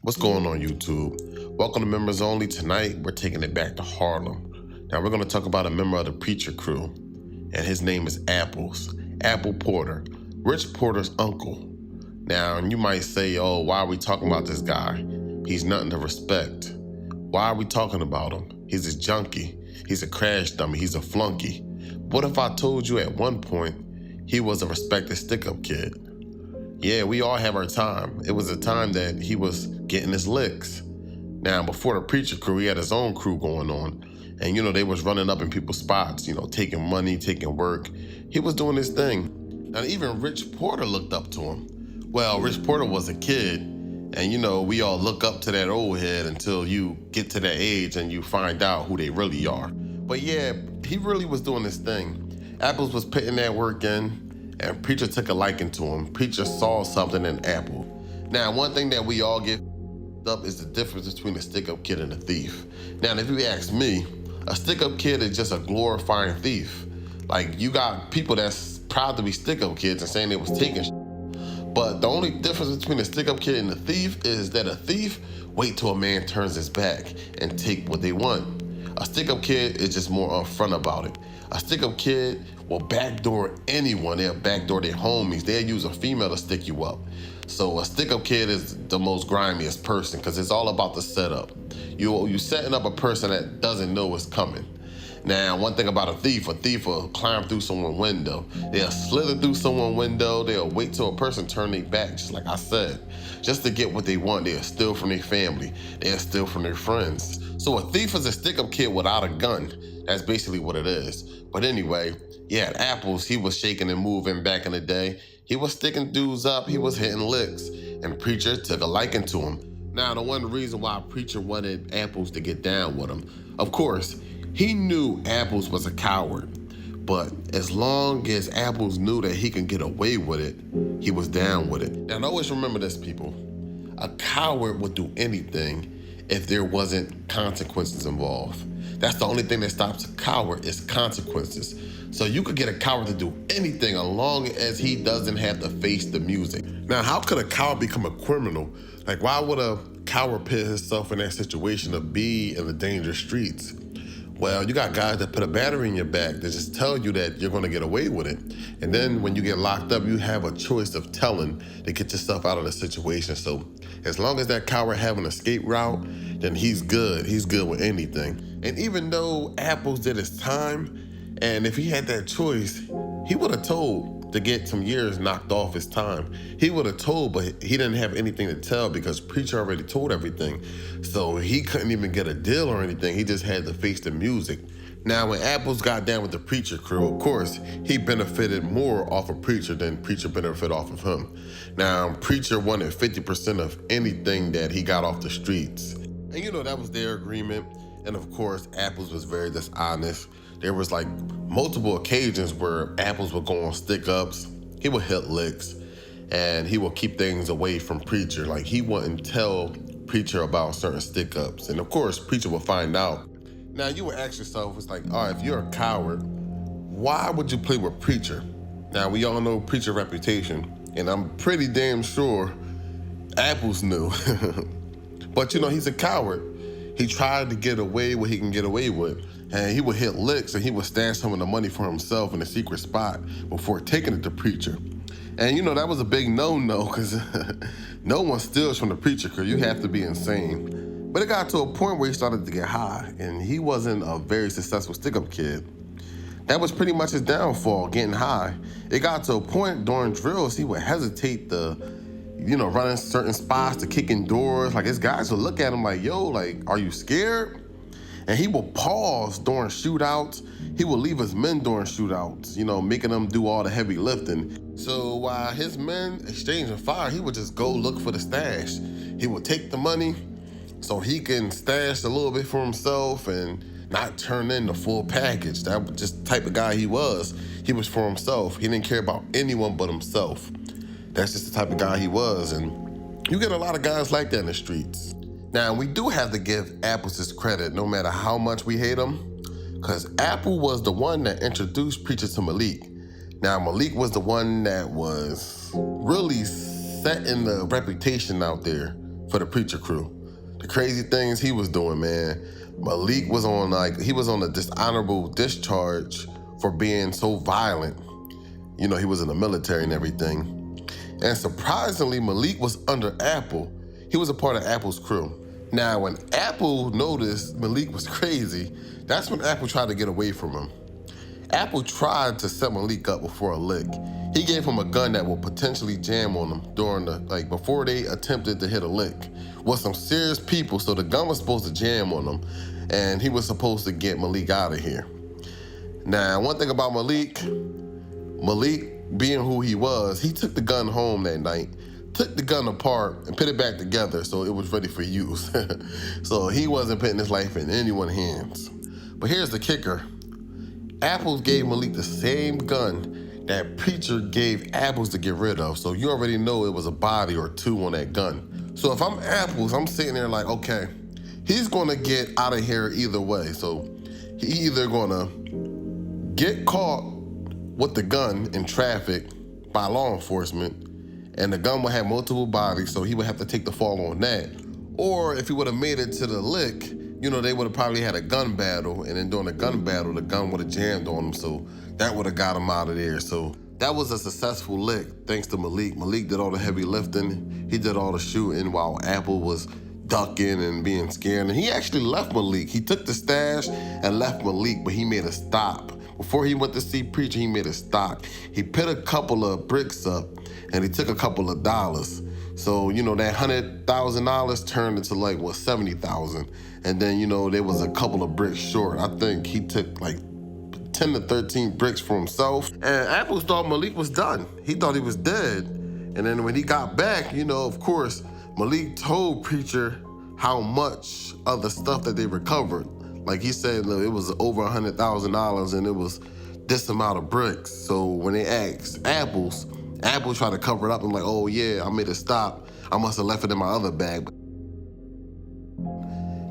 What's going on, YouTube? Welcome to Members Only. Tonight, we're taking it back to Harlem. Now, we're going to talk about a member of the Preacher crew, and his name is Apples. Apple Porter, Rich Porter's uncle. Now, you might say, oh, why are we talking about this guy? He's nothing to respect. Why are we talking about him? He's a junkie. He's a crash dummy. He's a flunky. What if I told you at one point he was a respected stick-up kid? Yeah, we all have our time. It was a time that he was getting his licks. Now, before the Preacher crew, he had his own crew going on. And, they was running up in people's spots, taking money, taking work. He was doing his thing. And even Rich Porter looked up to him. Well, Rich Porter was a kid. And, we all look up to that old head until you get to that age and you find out who they really are. But yeah, he really was doing his thing. Apples was putting that work in. And Preacher took a liking to him. Preacher saw something in Apple. Now, one thing that we all get up is the difference between a stick-up kid and a thief. Now, if you ask me, a stick-up kid is just a glorifying thief. Like, you got people that's proud to be stick-up kids and saying they was taking shit. But the only difference between a stick-up kid and a thief is that a thief wait till a man turns his back and take what they want. A stick-up kid is just more upfront about it. A stick-up kid will backdoor anyone. They'll backdoor their homies. They'll use a female to stick you up. So a stick-up kid is the most grimiest person because it's all about the setup. You setting up a person that doesn't know what's coming. Now, one thing about a thief will climb through someone's window. They'll slither through someone's window. They'll wait till a person turn their back, just like I said, just to get what they want. They'll steal from their family. They'll steal from their friends. So a thief is a stick-up kid without a gun. That's basically what it is. But anyway, yeah, Apples, he was shaking and moving back in the day. He was sticking dudes up. He was hitting licks. And Preacher took a liking to him. Now, the one reason why Preacher wanted Apples to get down with him, of course, he knew Apples was a coward. But as long as Apples knew that he can get away with it, he was down with it. And always remember this, people. A coward would do anything if there wasn't consequences involved. That's the only thing that stops a coward is consequences. So you could get a coward to do anything as long as he doesn't have to face the music. Now, how could a coward become a criminal? Like, why would a coward put himself in that situation to be in the dangerous streets? Well, you got guys that put a battery in your back that just tell you that you're gonna get away with it. And then when you get locked up, you have a choice of telling to get yourself out of the situation. So as long as that coward have an escape route, then he's good. He's good with anything. And even though Apples did his time, and if he had that choice, he would have told to get some years knocked off his time. He would have told, but he didn't have anything to tell because Preacher already told everything. So he couldn't even get a deal or anything. He just had to face the music. Now, when Apples got down with the Preacher crew, of course, he benefited more off of Preacher than Preacher benefited off of him. Now, Preacher wanted 50% of anything that he got off the streets. And that was their agreement. And of course, Apples was very dishonest. There was like multiple occasions where Apples would go on stick-ups. He would hit licks and he would keep things away from Preacher. Like, he wouldn't tell Preacher about certain stick-ups. And of course, Preacher would find out. Now, you would ask yourself, it's like, all right, if you're a coward, why would you play with Preacher? Now, we all know Preacher's reputation, and I'm pretty damn sure Apples knew. But he's a coward. He tried to get away what he can get away with. And he would hit licks and he would stash some of the money for himself in a secret spot before taking it to Preacher. And that was a big no-no because no one steals from the Preacher crew. You have to be insane. But it got to a point where he started to get high and he wasn't a very successful stick-up kid. That was pretty much his downfall, getting high. It got to a point during drills, he would hesitate to running certain spots, to kicking doors. Like, his guys would look at him like, yo, like, are you scared? And he would pause during shootouts. He would leave his men during shootouts, making them do all the heavy lifting. So while his men exchanging fire, he would just go look for the stash. He would take the money so he can stash a little bit for himself and not turn in the full package. That was just the type of guy he was. He was for himself. He didn't care about anyone but himself. That's just the type of guy he was. And you get a lot of guys like that in the streets. Now, we do have to give Apples his credit, no matter how much we hate him, because Apple was the one that introduced Preacher to Malik. Now, Malik was the one that was really setting the reputation out there for the preacher crew. The crazy things he was doing, man. Malik was on a dishonorable discharge for being so violent. You know, he was in the military and everything. And surprisingly, Malik was under Apple. He was a part of Apple's crew. Now, when Apple noticed Malik was crazy, that's when Apple tried to get away from him. Apple tried to set Malik up before a lick. He gave him a gun that would potentially jam on him before they attempted to hit a lick with some serious people, so the gun was supposed to jam on him, and he was supposed to get Malik out of here. Now, one thing about Malik being who he was, he took the gun home that night, took the gun apart and put it back together so it was ready for use. So he wasn't putting his life in anyone's hands. But here's the kicker. Apples gave Malik the same gun that preacher gave Apples to get rid of. So you already know it was a body or two on that gun. So if I'm Apples, I'm sitting there like, okay, he's gonna get out of here either way. So he either gonna get caught with the gun in traffic by law enforcement, and the gun would have multiple bodies, so he would have to take the fall on that. Or if he would have made it to the lick, you know, they would have probably had a gun battle, and then during the gun battle, the gun would have jammed on him, so that would have got him out of there. So that was a successful lick, thanks to Malik. Malik did all the heavy lifting. He did all the shooting while Apple was ducking and being scared. And he actually left Malik. He took the stash and left Malik, but he made a stop. Before he went to see Preacher, he made a stop. He put a couple of bricks up, and he took a couple of dollars. So, you know, that $100,000 turned into like, what, $70,000. And then, you know, there was a couple of bricks short. I think he took like 10 to 13 bricks for himself. And Apples thought Malik was done. He thought he was dead. And then when he got back, you know, of course, Malik told Preacher how much of the stuff that they recovered. Like he said, look, it was over $100,000 and it was this amount of bricks. So when they asked Apples tried to cover it up and like, oh yeah, I made a stop. I must have left it in my other bag.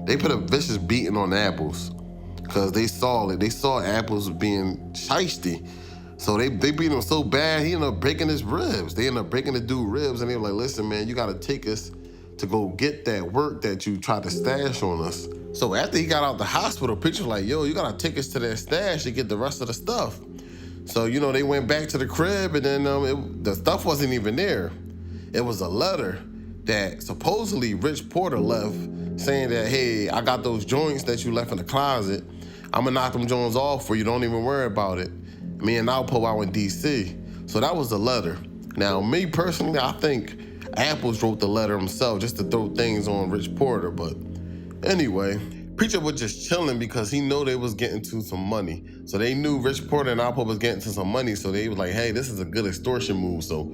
They put a vicious beating on Apples because they saw it. They saw Apples being shiesty. So they beat him so bad, he ended up breaking his ribs. They ended up breaking the dude's ribs, and they were like, listen, man, you gotta take us to go get that work that you tried to stash on us. So after he got out the hospital, Preacher was like, yo, you gotta take us to that stash to get the rest of the stuff. So, you know, they went back to the crib, and then the stuff wasn't even there. It was a letter that supposedly Rich Porter left saying that, hey, I got those joints that you left in the closet. I'm gonna knock them joints off for you, don't even worry about it. Me and Alpo out in DC. So that was the letter. Now, me personally, I think Apples wrote the letter himself just to throw things on Rich Porter, but anyway, Preacher was just chilling because he knew they was getting to some money. So they knew Rich Porter and Alpo was getting to some money, so they was like, hey, this is a good extortion move, so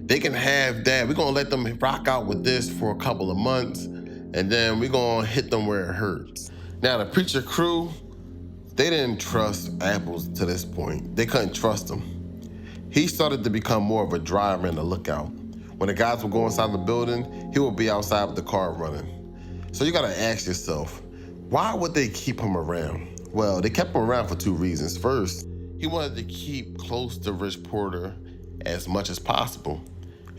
they can have that. We're gonna let them rock out with this for a couple of months, and then we're gonna hit them where it hurts. Now, the Preacher crew, they didn't trust Apples to this point. They couldn't trust him. He started to become more of a driver and a lookout. When the guys would go inside the building, he would be outside with the car running. So you gotta ask yourself, why would they keep him around? Well, they kept him around for two reasons. First, he wanted to keep close to Rich Porter as much as possible.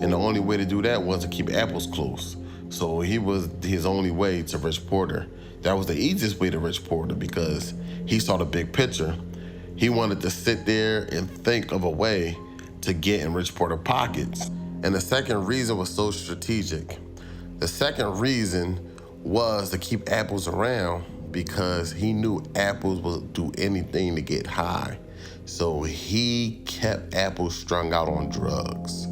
And the only way to do that was to keep Apples close. So he was his only way to Rich Porter. That was the easiest way to Rich Porter because he saw the big picture. He wanted to sit there and think of a way to get in Rich Porter pockets. And the second reason was so strategic. The second reason was to keep Apples around because he knew Apples would do anything to get high. So he kept Apples strung out on drugs.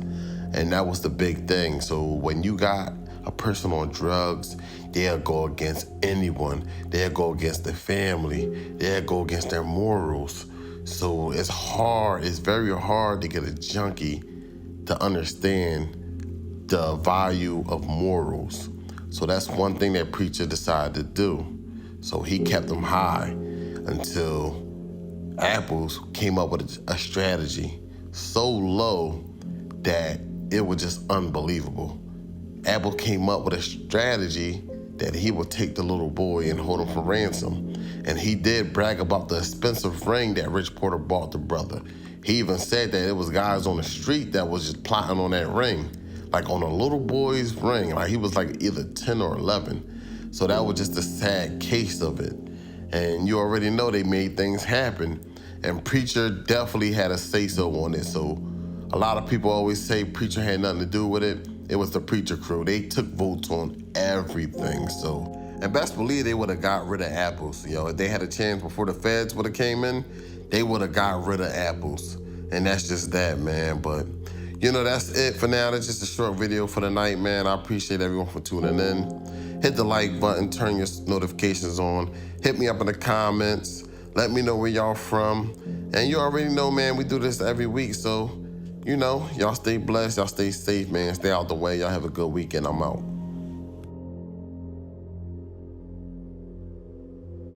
And that was the big thing. So when you got a person on drugs, they'll go against anyone. They'll go against the family. They'll go against their morals. So it's very hard to get a junkie to understand the value of morals. So that's one thing that Preacher decided to do. So he kept them high until Apples came up with a strategy so low that it was just unbelievable. Apple came up with a strategy that he would take the little boy and hold him for ransom. And he did brag about the expensive ring that Rich Porter bought the brother. He even said that it was guys on the street that was just plotting on that ring. like on a little boy's ring. Like he was like either 10 or 11. So that was just a sad case of it. And you already know they made things happen. And Preacher definitely had a say-so on it. So a lot of people always say Preacher had nothing to do with it. It was the Preacher crew. They took votes on everything. So, and best believe they would have got rid of Apples. If they had a chance before the feds would have came in, they would have got rid of Apples. And that's just that, man. But, that's it for now. That's just a short video for the night, man. I appreciate everyone for tuning in. Hit the like button, turn your notifications on. Hit me up in the comments. Let me know where y'all from. And you already know, man, we do this every week. So, y'all stay blessed. Y'all stay safe, man. Stay out the way. Y'all have a good weekend. I'm out.